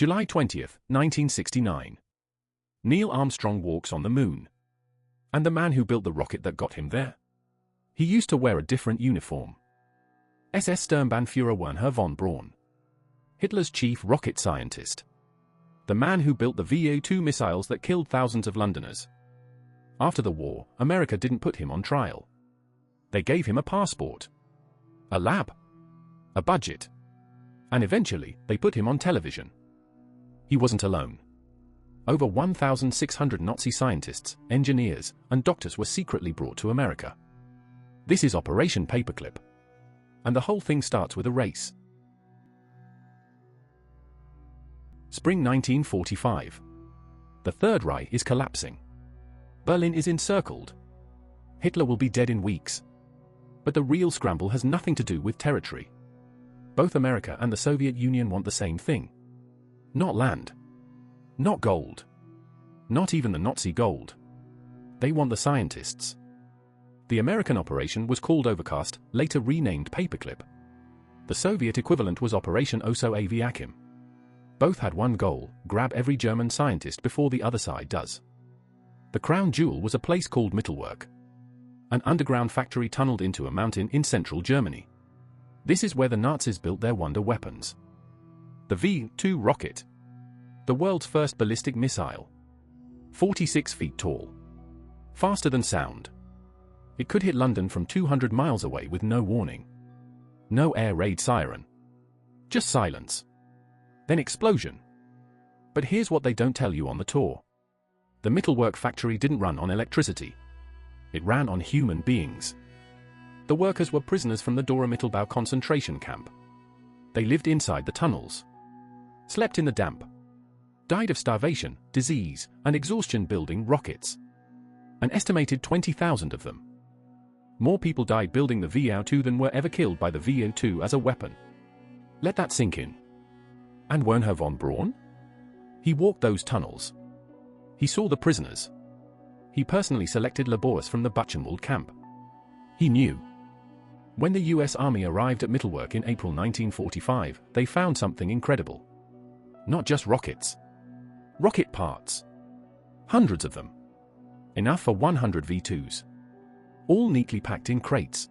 July 20, 1969. Neil Armstrong walks on the moon. And the man who built the rocket that got him there? He used to wear a different uniform. SS Sturmbannführer Wernher von Braun. Hitler's chief rocket scientist. The man who built the VA-2 missiles that killed thousands of Londoners. After the war, America didn't put him on trial. They gave him a passport, a lab, a budget, and eventually, they put him on television. He wasn't alone. Over 1,600 Nazi scientists, engineers, and doctors were secretly brought to America. This is Operation Paperclip. And the whole thing starts with a race. Spring 1945. The Third Reich is collapsing. Berlin is encircled. Hitler will be dead in weeks. But the real scramble has nothing to do with territory. Both America and the Soviet Union want the same thing. Not land. Not gold. Not even the Nazi gold. They want the scientists. The American operation was called Overcast, later renamed Paperclip. The Soviet equivalent was Operation Oso Aviakim. Both had one goal: grab every German scientist before the other side does. The crown jewel was a place called Mittelwerk. An underground factory tunneled into a mountain in central Germany. This is where the Nazis built their wonder weapons. The V-2 rocket. The world's first ballistic missile. 46 feet tall. Faster than sound. It could hit London from 200 miles away with no warning. No air raid siren. Just silence. Then explosion. But here's what they don't tell you on the tour. The Mittelwerk factory didn't run on electricity. It ran on human beings. The workers were prisoners from the Dora Mittelbau concentration camp. They lived inside the tunnels. Slept in the damp. Died of starvation, disease, and exhaustion building rockets. An estimated 20,000 of them. More people died building the VO2 than were ever killed by the VO2 as a weapon. Let that sink in. And Wernher von Braun? He walked those tunnels. He saw the prisoners. He personally selected laborers from the Buchenwald camp. He knew. When the US Army arrived at Mittelwerk in April 1945, they found something incredible. Not just rockets. Rocket parts. Hundreds of them. Enough for 100 V2s. All neatly packed in crates.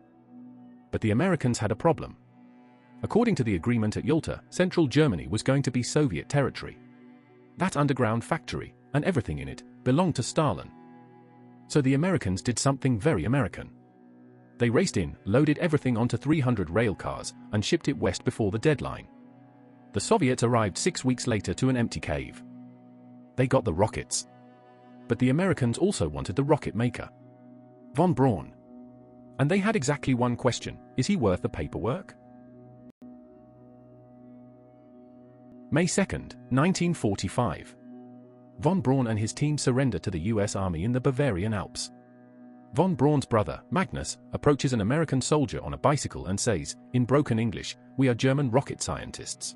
But the Americans had a problem. According to the agreement at Yalta, central Germany was going to be Soviet territory. That underground factory, and everything in it, belonged to Stalin. So the Americans did something very American. They raced in, loaded everything onto 300 rail cars, and shipped it west before the deadline. The Soviets arrived 6 weeks later to an empty cave. They got the rockets. But the Americans also wanted the rocket maker. Von Braun. And they had exactly one question: is he worth the paperwork? May 2, 1945. Von Braun and his team surrender to the US Army in the Bavarian Alps. Von Braun's brother, Magnus, approaches an American soldier on a bicycle and says, in broken English, "We are German rocket scientists.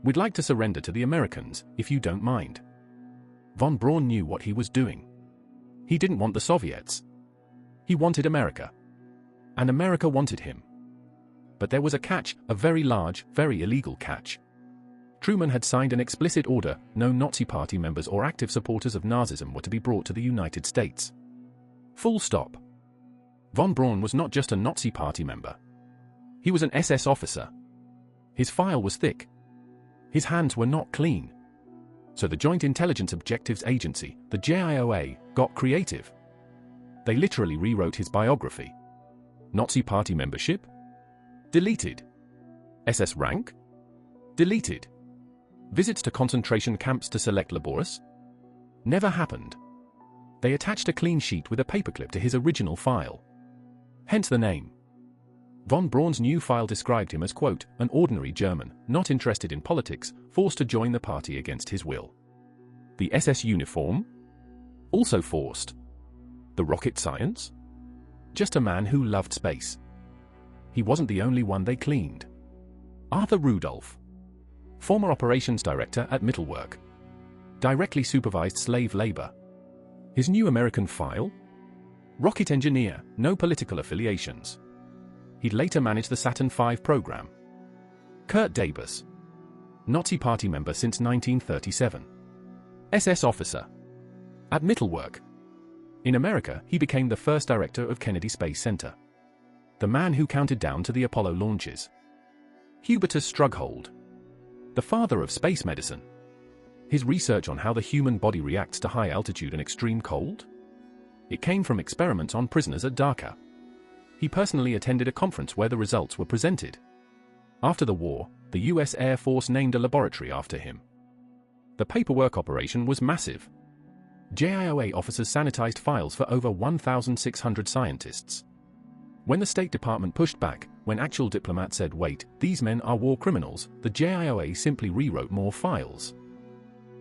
We'd like to surrender to the Americans, if you don't mind." Von Braun knew what he was doing. He didn't want the Soviets. He wanted America. And America wanted him. But there was a catch, a very large, very illegal catch. Truman had signed an explicit order: no Nazi Party members or active supporters of Nazism were to be brought to the United States. Full stop. Von Braun was not just a Nazi Party member. He was an SS officer. His file was thick. His hands were not clean. So the Joint Intelligence Objectives Agency, the JIOA, got creative. They literally rewrote his biography. Nazi Party membership? Deleted. SS rank? Deleted. Visits to concentration camps to select laborers? Never happened. They attached a clean sheet with a paperclip to his original file. Hence the name. Von Braun's new file described him as, quote, an ordinary German, not interested in politics, forced to join the party against his will. The SS uniform? Also forced. The rocket science? Just a man who loved space. He wasn't the only one they cleaned. Arthur Rudolph, former operations director at Mittelwerk, directly supervised slave labor. His new American file? Rocket engineer, no political affiliations. He'd later manage the Saturn V program. Kurt Dabus, Nazi Party member since 1937. SS officer. At Mittelwerk. In America, he became the first director of Kennedy Space Center. The man who counted down to the Apollo launches. Hubertus Strughold. The father of space medicine. His research on how the human body reacts to high altitude and extreme cold? It came from experiments on prisoners at Dachau. He personally attended a conference where the results were presented. After the war, the US Air Force named a laboratory after him. The paperwork operation was massive. JIOA officers sanitized files for over 1,600 scientists. When the State Department pushed back, when actual diplomats said, "Wait, these men are war criminals," the JIOA simply rewrote more files.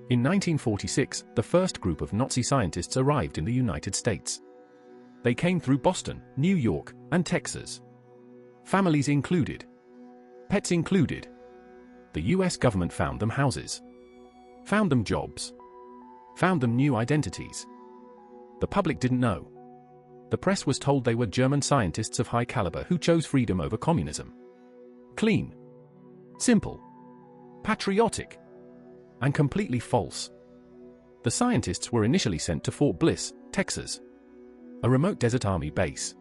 In 1946, the first group of Nazi scientists arrived in the United States. They came through Boston, New York, and Texas. Families included. Pets included. The US government found them houses. Found them jobs. Found them new identities. The public didn't know. The press was told they were German scientists of high caliber who chose freedom over communism. Clean. Simple. Patriotic. And completely false. The scientists were initially sent to Fort Bliss, Texas, a remote desert army base.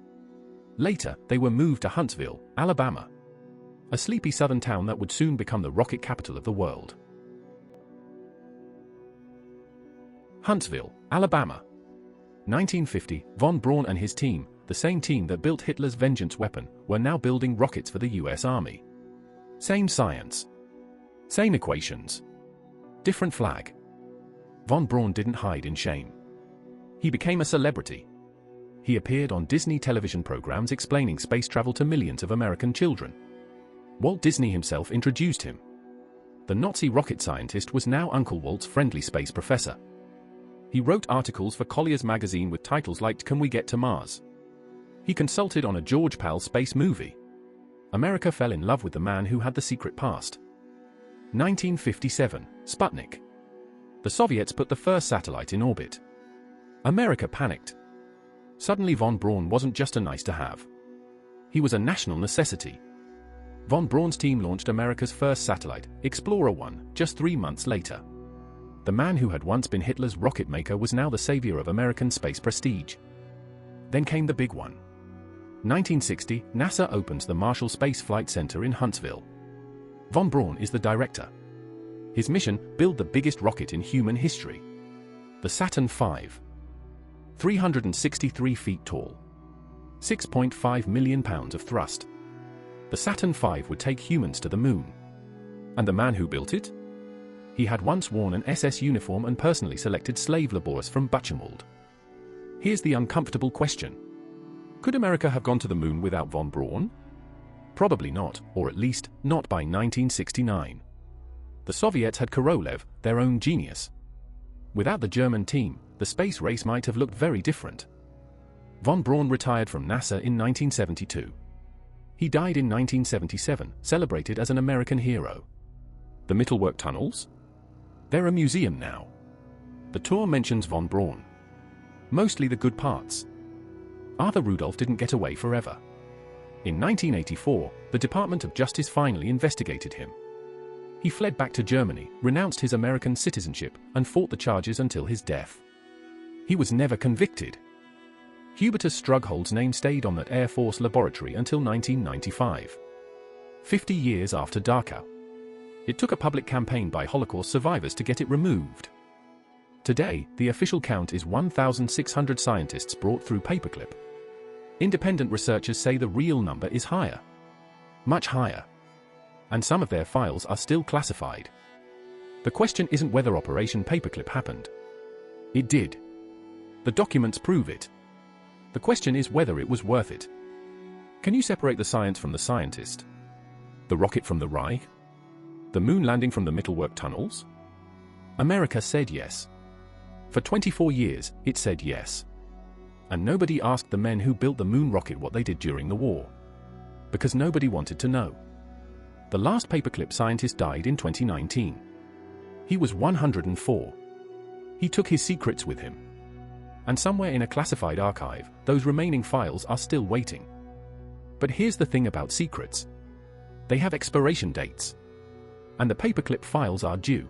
Later, they were moved to Huntsville, Alabama, a sleepy southern town that would soon become the rocket capital of the world. Huntsville, Alabama. 1950, von Braun and his team, the same team that built Hitler's vengeance weapon, were now building rockets for the US Army. Same science. Same equations. Different flag. Von Braun didn't hide in shame. He became a celebrity. He appeared on Disney television programs explaining space travel to millions of American children. Walt Disney himself introduced him. The Nazi rocket scientist was now Uncle Walt's friendly space professor. He wrote articles for Collier's magazine with titles like "Can We Get to Mars?" He consulted on a George Pal space movie. America fell in love with the man who had the secret past. 1957, Sputnik. The Soviets put the first satellite in orbit. America panicked. Suddenly von Braun wasn't just a nice-to-have. He was a national necessity. Von Braun's team launched America's first satellite, Explorer 1, just 3 months later. The man who had once been Hitler's rocket maker was now the savior of American space prestige. Then came the big one. 1960, NASA opens the Marshall Space Flight Center in Huntsville. Von Braun is the director. His mission, build the biggest rocket in human history. The Saturn V. 363 feet tall. 6.5 million pounds of thrust. The Saturn V would take humans to the moon. And the man who built it? He had once worn an SS uniform and personally selected slave laborers from Buchenwald. Here's the uncomfortable question. Could America have gone to the moon without von Braun? Probably not, or at least, not by 1969. The Soviets had Korolev, their own genius. Without the German team, the space race might have looked very different. Von Braun retired from NASA in 1972. He died in 1977, celebrated as an American hero. The Mittelwerk tunnels? They're a museum now. The tour mentions von Braun. Mostly the good parts. Arthur Rudolph didn't get away forever. In 1984, the Department of Justice finally investigated him. He fled back to Germany, renounced his American citizenship, and fought the charges until his death. He was never convicted. Hubertus Strughold's name stayed on that Air Force laboratory until 1995. 50 years after Dachau. It took a public campaign by Holocaust survivors to get it removed. Today, the official count is 1,600 scientists brought through Paperclip. Independent researchers say the real number is higher. Much higher. And some of their files are still classified. The question isn't whether Operation Paperclip happened. It did. The documents prove it. The question is whether it was worth it. Can you separate the science from the scientist? The rocket from the Reich? The moon landing from the Mittelwerk tunnels? America said yes. For 24 years, it said yes. And nobody asked the men who built the moon rocket what they did during the war. Because nobody wanted to know. The last Paperclip scientist died in 2019. He was 104. He took his secrets with him. And somewhere in a classified archive, those remaining files are still waiting. But here's the thing about secrets. They have expiration dates. and the Paperclip files are due.